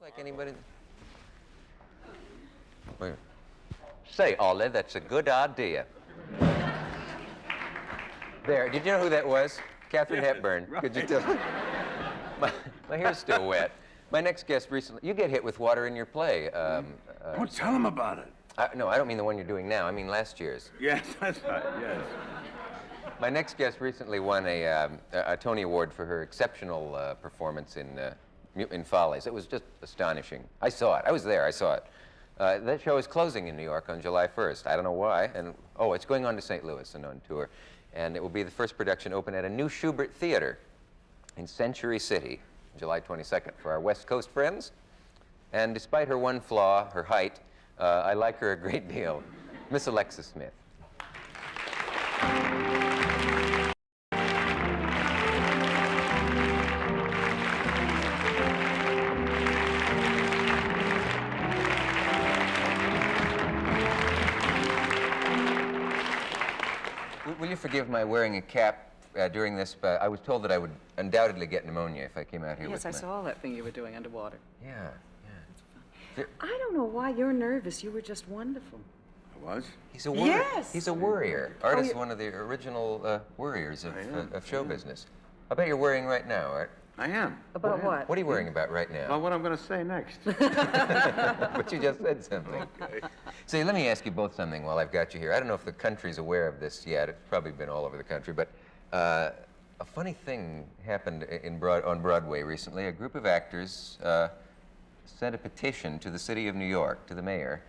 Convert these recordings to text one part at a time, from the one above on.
Like anybody? Wait. Say, Ollie, that's a good idea. There, did you know who that was? Katharine Hepburn. Right. Could you tell? My hair's still wet. My next guest recently, you get hit with water in your play. Don't tell him about it. No, I don't mean the one you're doing now. I mean last year's. Yes, that's right, yes. My next guest recently won a Tony Award for her exceptional performance in Follies. It was just astonishing. I saw it. I was there. I saw it. That show is closing in New York on July 1st. I don't know why. And it's going on to St. Louis and on tour. And it will be the first production open at a new Schubert Theater in Century City, July 22nd, for our West Coast friends. And despite her one flaw, her height, I like her a great deal. Miss Alexis Smith. Will you forgive my wearing a cap during this? But I was told that I would undoubtedly get pneumonia if I came out here with Yes, I saw that thing you were doing underwater. Yeah, yeah. I don't know why you're nervous. You were just wonderful. I was? He's a worrier. Yes! He's a worrier. Artist, one of the original worriers of show business. I bet you're worrying right now, Art. I am. About what? What are you worrying about right now? About what I'm going to say next. But you just said something. Okay. Say, let me ask you both something while I've got you here. I don't know if the country's aware of this yet. It's probably been all over the country, but a funny thing happened on Broadway recently. A group of actors sent a petition to the city of New York, to the mayor,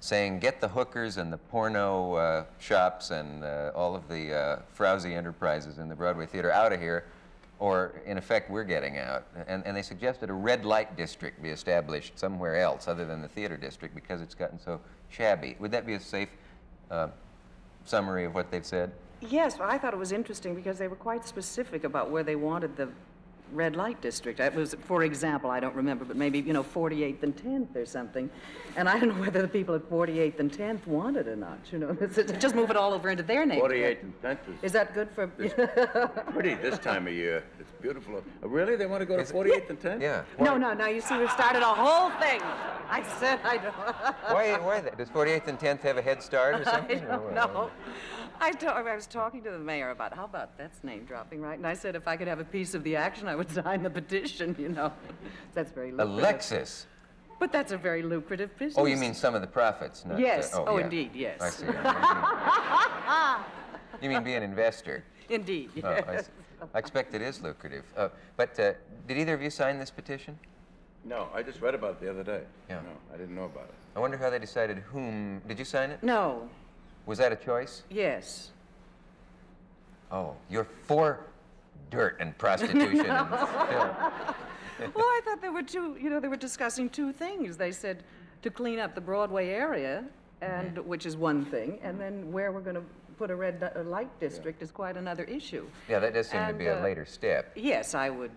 saying, get the hookers and the porno shops and all of the frowsy enterprises in the Broadway theater out of here, or in effect, we're getting out. And they suggested a red light district be established somewhere else other than the theater district because it's gotten so shabby. Would that be a safe summary of what they've said? Yes, well, I thought it was interesting because they were quite specific about where they wanted the red light district. It was, for example, I don't remember, but maybe, 48th and 10th or something. And I don't know whether the people at 48th and 10th want it or not, Just move it all over into their neighborhood. 48th and 10th Is that good for... pretty this time of year. It's beautiful. Really? They want to go to 48th and 10th? Yeah. No, now you see, we've started a whole thing. I said I don't... Why that? Does 48th and 10th have a head start or something? I don't know. I was talking to the mayor about, how about that's name dropping, right? And I said if I could have a piece of the action, I would sign the petition, That's very lucrative. Alexis. But that's a very lucrative business. Oh, you mean some of the profits? Not, Yes. yeah. Indeed, yes. I see. You mean be an investor? Indeed, yes. Oh, I see. I expect it is lucrative. But did either of you sign this petition? No, I just read about it the other day. Yeah. No, I didn't know about it. I wonder how they decided whom... Did you sign it? No. Was that a choice? Yes. Oh, you're for dirt and prostitution and film. Well, I thought there were two, they were discussing two things. They said to clean up the Broadway area, and which is one thing, and then where we're going to put a red light district is quite another issue. Yeah, that does seem to be a later step. Yes, I would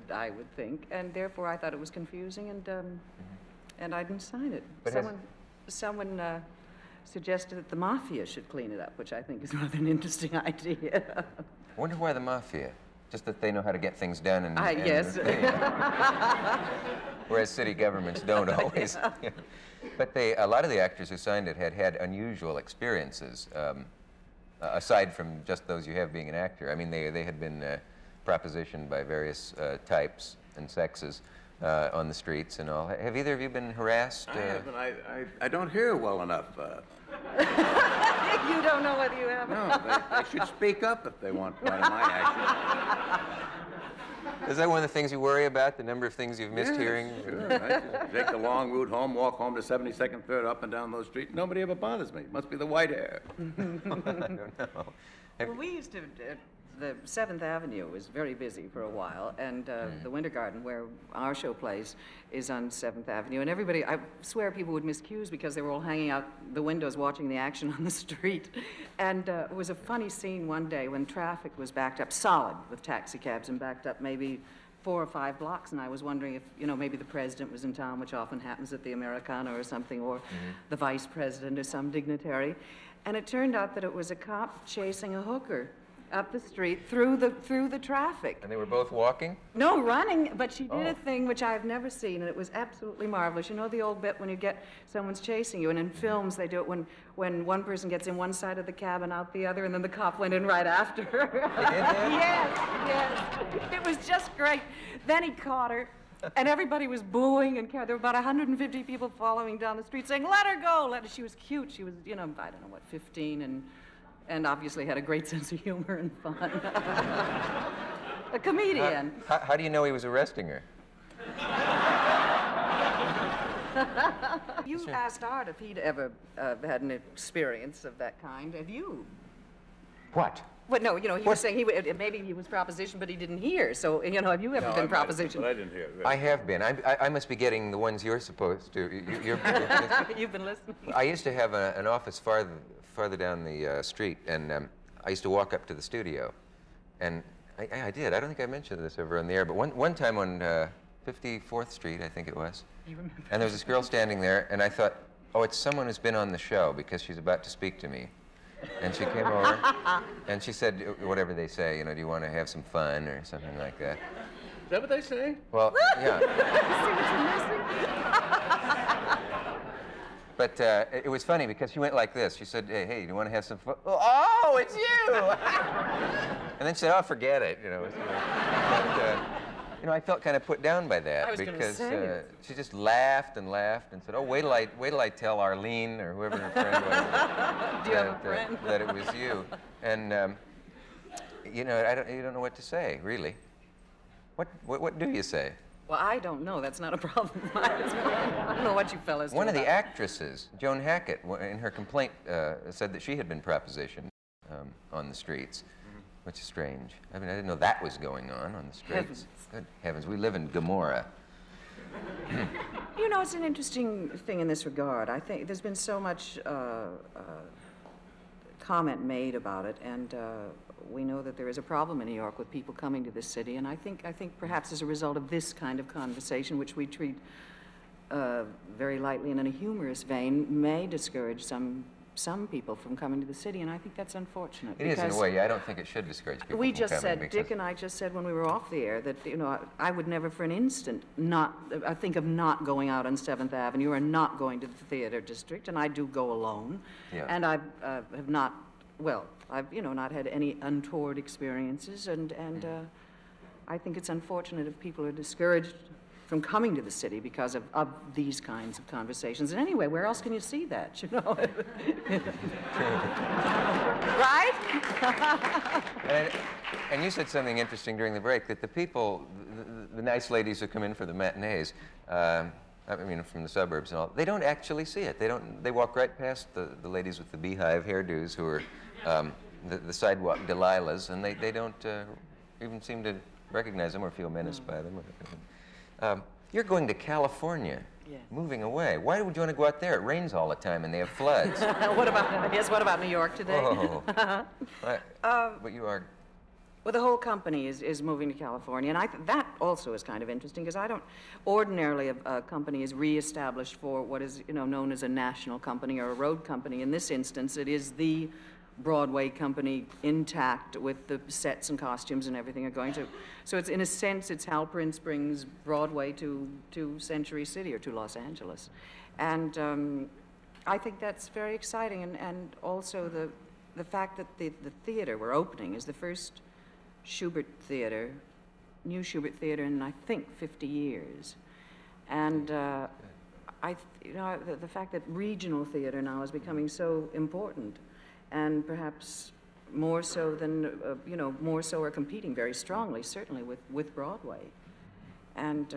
think, and therefore I thought it was confusing, and I didn't sign it. But someone suggested that the mafia should clean it up, which I think is rather an interesting idea. I wonder why the mafia? Just that they know how to get things done and yes. Whereas city governments don't always. But a lot of the actors who signed it had unusual experiences, aside from just those you have being an actor. I mean, they had been propositioned by various types and sexes on the streets and all. Have either of you been harassed? I haven't. I don't hear well enough. You don't know whether you have. No, they should speak up if they want part of my action. Is that one of the things you worry about, the number of things you've missed hearing? Sure. I just take the long route home, walk home to 72nd, 3rd, up and down those streets. Nobody ever bothers me. It must be the white hair. I don't know. Well, we used to... the 7th Avenue was very busy for a while, and the Winter Garden, where our show plays, is on 7th Avenue. And everybody, I swear people would miss cues because they were all hanging out the windows watching the action on the street. And it was a funny scene one day when traffic was backed up solid with taxi cabs and backed up maybe 4 or 5 blocks, and I was wondering if, maybe the president was in town, which often happens at the Americana or something, or the vice president or some dignitary. And it turned out that it was a cop chasing a hooker up the street through the traffic. And they were both walking? No, running, but she did a thing which I've never seen, and it was absolutely marvelous. You know the old bit when you get someone's chasing you, and in films they do it when one person gets in one side of the cab and out the other, and then the cop went in right after her. They did that? Yes. It was just great. Then he caught her, and everybody was booing, and there were about 150 people following down the street saying, "Let her go!" She was cute. She was, I don't know what, 15, and obviously had a great sense of humor and fun. A comedian. How do you know he was arresting her? You asked Art if he'd ever had an experience of that kind. Have you? What? Well, no, he was saying maybe he was propositioned, but he didn't hear. So, have you ever been propositioned? But I didn't hear it. I have been. I must be getting the ones you're supposed to. You've been listening. I used to have an office farther down the street, and I used to walk up to the studio. And I did. I don't think I mentioned this over on the air, but one time on 54th Street, I think it was. You remember? And there was this girl standing there, and I thought, oh, it's someone who's been on the show because she's about to speak to me. And she came over, and she said, whatever they say, do you want to have some fun or something like that? Is that what they say? Well, yeah. See what you're missing? But it was funny because she went like this. She said, hey, do you want to have some fun? Oh, it's you! And then she said, oh, forget it. But, I felt kind of put down by that I was gonna because say. she just laughed and laughed and said, oh, wait till I tell Arlene or whoever her friend was. Do you have a friend? That it was you. And, you don't know what to say, really. What do you say? Well, I don't know. That's not a problem of mine. I don't know what you fellas do One of the about it. actresses, Joan Hackett, in her complaint, said that she had been propositioned on the streets, which is strange. I mean, I didn't know that was going on the streets. Heavens. Good heavens, we live in Gomorrah. It's an interesting thing in this regard. I think there's been so much comment made about it, and we know that there is a problem in New York with people coming to this city, and I think perhaps as a result of this kind of conversation, which we treat very lightly and in a humorous vein, may discourage some people from coming to the city, and I think that's unfortunate. It is in a way. I don't think it should discourage people We from just coming said, because Dick and I just said when we were off the air that, I would never for an instant think of not going out on 7th Avenue or not going to the theater district, and I do go alone. Yeah. And I have not, I've, not had any untoward experiences, and I think it's unfortunate if people are discouraged from coming to the city because of these kinds of conversations. And anyway, where else can you see that, Right? And you said something interesting during the break, that the people, the nice ladies who come in for the matinees, from the suburbs and all, they don't actually see it. They walk right past the ladies with the beehive hairdos who are the sidewalk Delilahs, and they don't even seem to recognize them or feel menaced by them. You're going to California, Yes. moving away. Why would you want to go out there? It rains all the time and they have floods. What about New York today? Oh. But you are... Well, the whole company is moving to California, and that also is kind of interesting because ordinarily a company is reestablished for what is known as a national company or a road company. In this instance, it is the Broadway company intact with the sets and costumes and everything are going to. So it's, in a sense, it's Hal Prince brings Broadway to Century City or to Los Angeles. And I think that's very exciting. And also the fact that the theater we're opening is the first new Schubert Theater in, I think, 50 years. And the fact that regional theater now is becoming so important, and perhaps more so than, more so are competing very strongly, certainly, with Broadway. And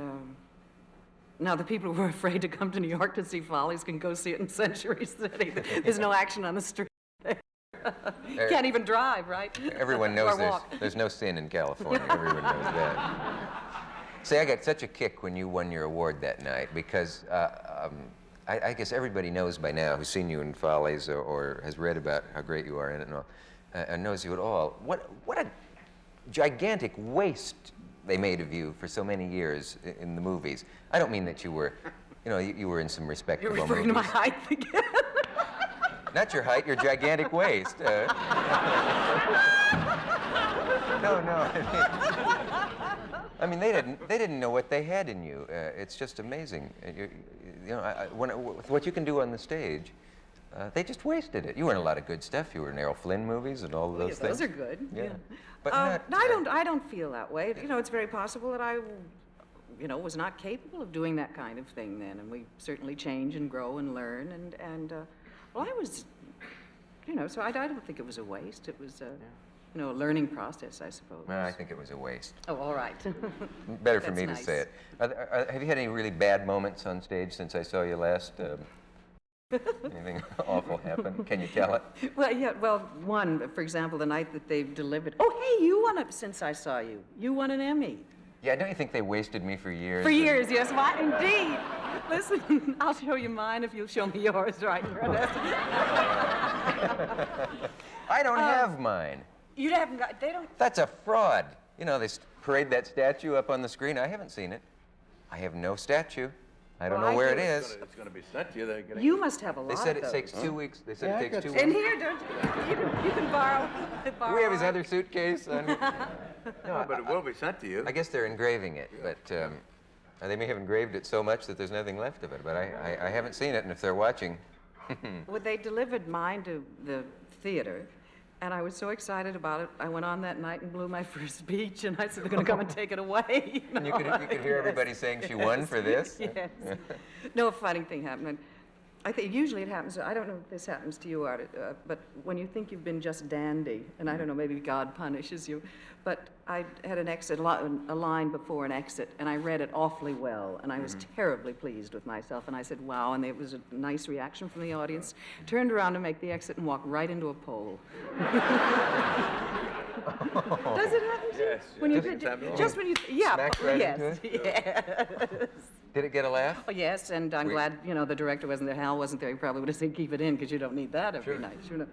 now the people who are afraid to come to New York to see Follies can go see it in Century City. There's no action on the street. Can't even drive, right? Everyone knows there's no sin in California. Everyone knows that. See, I got such a kick when you won your award that night because I guess everybody knows by now who's seen you in Follies or has read about how great you are in it and all, and knows you at all. What a gigantic waste they made of you for so many years in the movies. I don't mean that you were, you were in some respectable You're referring movies. to my height again? Not your height, your gigantic waist. No, no. I mean, they didn't know what they had in you. It's just amazing. You know, with what you can do on the stage, they just wasted it. You were in a lot of good stuff. You were in Errol Flynn movies and all of those things. Those are good. Yeah. But no, I don't feel that way. You know, it's very possible that I, you know, was not capable of doing that kind of thing then, and we certainly change and grow and learn. Well, I was, you know, so I don't think it was a waste. It was you know, a learning process, I suppose. Well, I think it was a waste. Oh, all right. Better for me That's to say nice. it. Have you had any really bad moments on stage since I saw you last? Anything awful happen? Can you tell it? Well, yeah, well, one, for example, the night that they delivered, oh, hey, you won since I saw you. You won an Emmy. Yeah, don't you think they wasted me for years? For years, yes, why, indeed. Listen, I'll show you mine if you'll show me yours, right, Ernest? I don't have mine. You haven't got, they don't. That's a fraud. You know, they parade that statue up on the screen. I haven't seen it. I have no statue. I don't Well, know I where do. it is. It's going to be sent to you. They're gonna... You must have a lot They of said it those. takes 2 weeks. They said Yeah, I it takes got 2 In weeks. here, don't you can borrow. Do we have his other suitcase? No, but it will be sent to you. I guess they're engraving it, but they may have engraved it so much that there's nothing left of it. But I haven't seen it, and if they're watching, Well, they delivered mine to the theater, and I was so excited about it. I went on that night and blew my first speech, and I said, they're going to come and take it away. and you could hear everybody saying she won for this. Yes. No, a funny thing happened. I think usually it happens, I don't know if this happens to you, Art, but when you think you've been just dandy, and I don't know, maybe God punishes you, but I had an exit, a line before an exit, and I read it awfully well, and I was terribly pleased with myself, and I said, wow, and it was a nice reaction from the audience. Turned around to make the exit and walked right into a pole. Does it happen to you? Yes, When you yes. just when you, yeah, Smacked right yes, into yes. Did it get a laugh? Oh, yes, and I'm glad, you know, the director wasn't there. Hal wasn't there. He probably would have said, keep it in, because you don't need that every night, you know.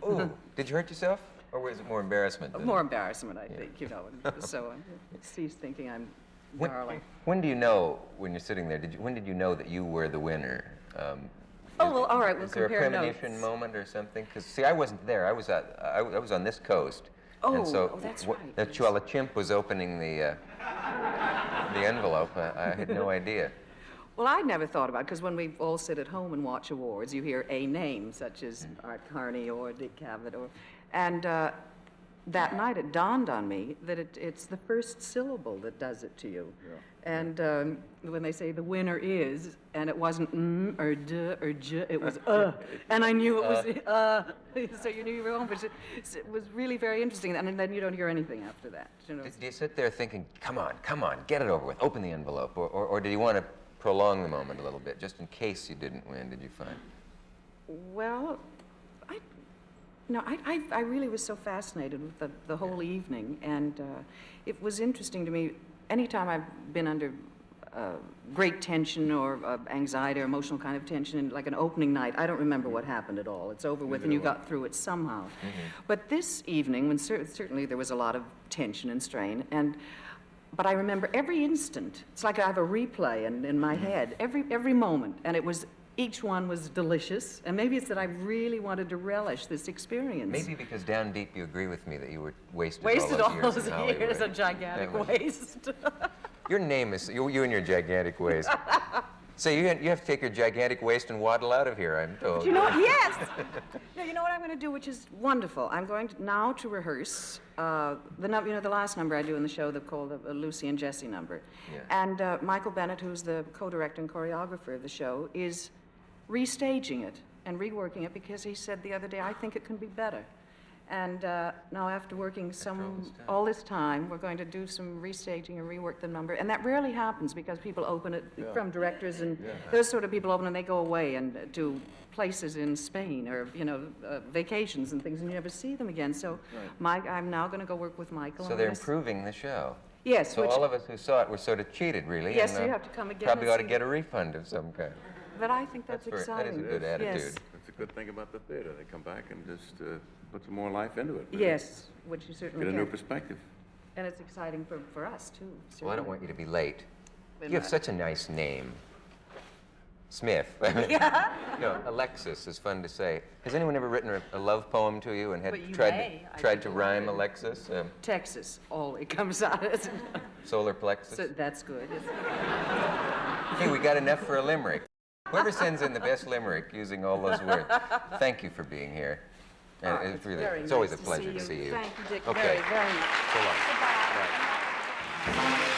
Oh, did you hurt yourself? Or was it more embarrassment? More embarrassment, I think, you know. And so I ceased thinking I'm darling. When do you know, when you're sitting there, when did you know that you were the winner? Oh, well, all right, we'll Is there a compare premonition notes. moment or something? Because, see, I wasn't there. I was on this coast. Oh, and so that's right. That while the chimp was opening the envelope, I had no idea. Well, I never thought about it, because when we all sit at home and watch awards, you hear a name, such as Art Carney or Dick Cavett, and that night it dawned on me that it's the first syllable that does it to you. Yeah. And when they say the winner is, and it wasn't or d or j, it was and I knew it was so you knew you were home. But it was really very interesting, and then you don't hear anything after that. You know? Do you sit there thinking, come on, get it over with, open the envelope, or did you want to prolong the moment a little bit, just in case you didn't win, did you find? Well, I really was so fascinated with the whole evening, and it was interesting to me. Anytime I've been under great tension or anxiety or emotional kind of tension, like an opening night, I don't remember what happened at all. It's over with, and you got through it somehow. But this evening, when certainly there was a lot of tension and strain, but I remember every instant. It's like I have a replay in my head, every moment, and each one was delicious, and maybe it's that I really wanted to relish this experience. Maybe because down deep you agree with me that you were wasted all all those those years in Hollywood. years, a gigantic waste. Your name is, you and your gigantic waist. So you have to take your gigantic waist and waddle out of here, I'm told. You know what? Yes! No, you know what I'm going to do, which is wonderful? I'm going now to rehearse the last number I do in the show, called the Lucy and Jessie number. Yeah. And Michael Bennett, who's the co-director and choreographer of the show, is restaging it and reworking it, because he said the other day, I think it can be better. And now after working all this time, we're going to do some restaging and rework the number. And that rarely happens, because people open it from directors and those sort of people open and they go away and to places in Spain or, vacations and things, and you never see them again. So I'm now going to go work with Michael. So they're improving the show. Yes. So all of us who saw it were sort of cheated, really. Yes, and, you have to come again. Probably and ought to see. get a refund of some kind. But I think that's exciting. That is a good attitude. Yes. That's a good thing about the theater. They come back and just put some more life into it. Yes, which you certainly Get a can. new perspective. And it's exciting for us, too. Well, I don't want you to be late. We're You have not. such a nice name. Smith. Yeah. No, Alexis is fun to say. Has anyone ever written a love poem to you and had But you tried may. I tried to think rhyme Alexis? Texas, all it comes out as. Solar plexus? So that's good. Hey, we got enough for a limerick. Whoever sends in the best limerick using all those words, thank you for being here. And Oh, it's really, very it's always nice a to pleasure see to see you. Thank you, Dick, Okay. very, very much. So long. Right.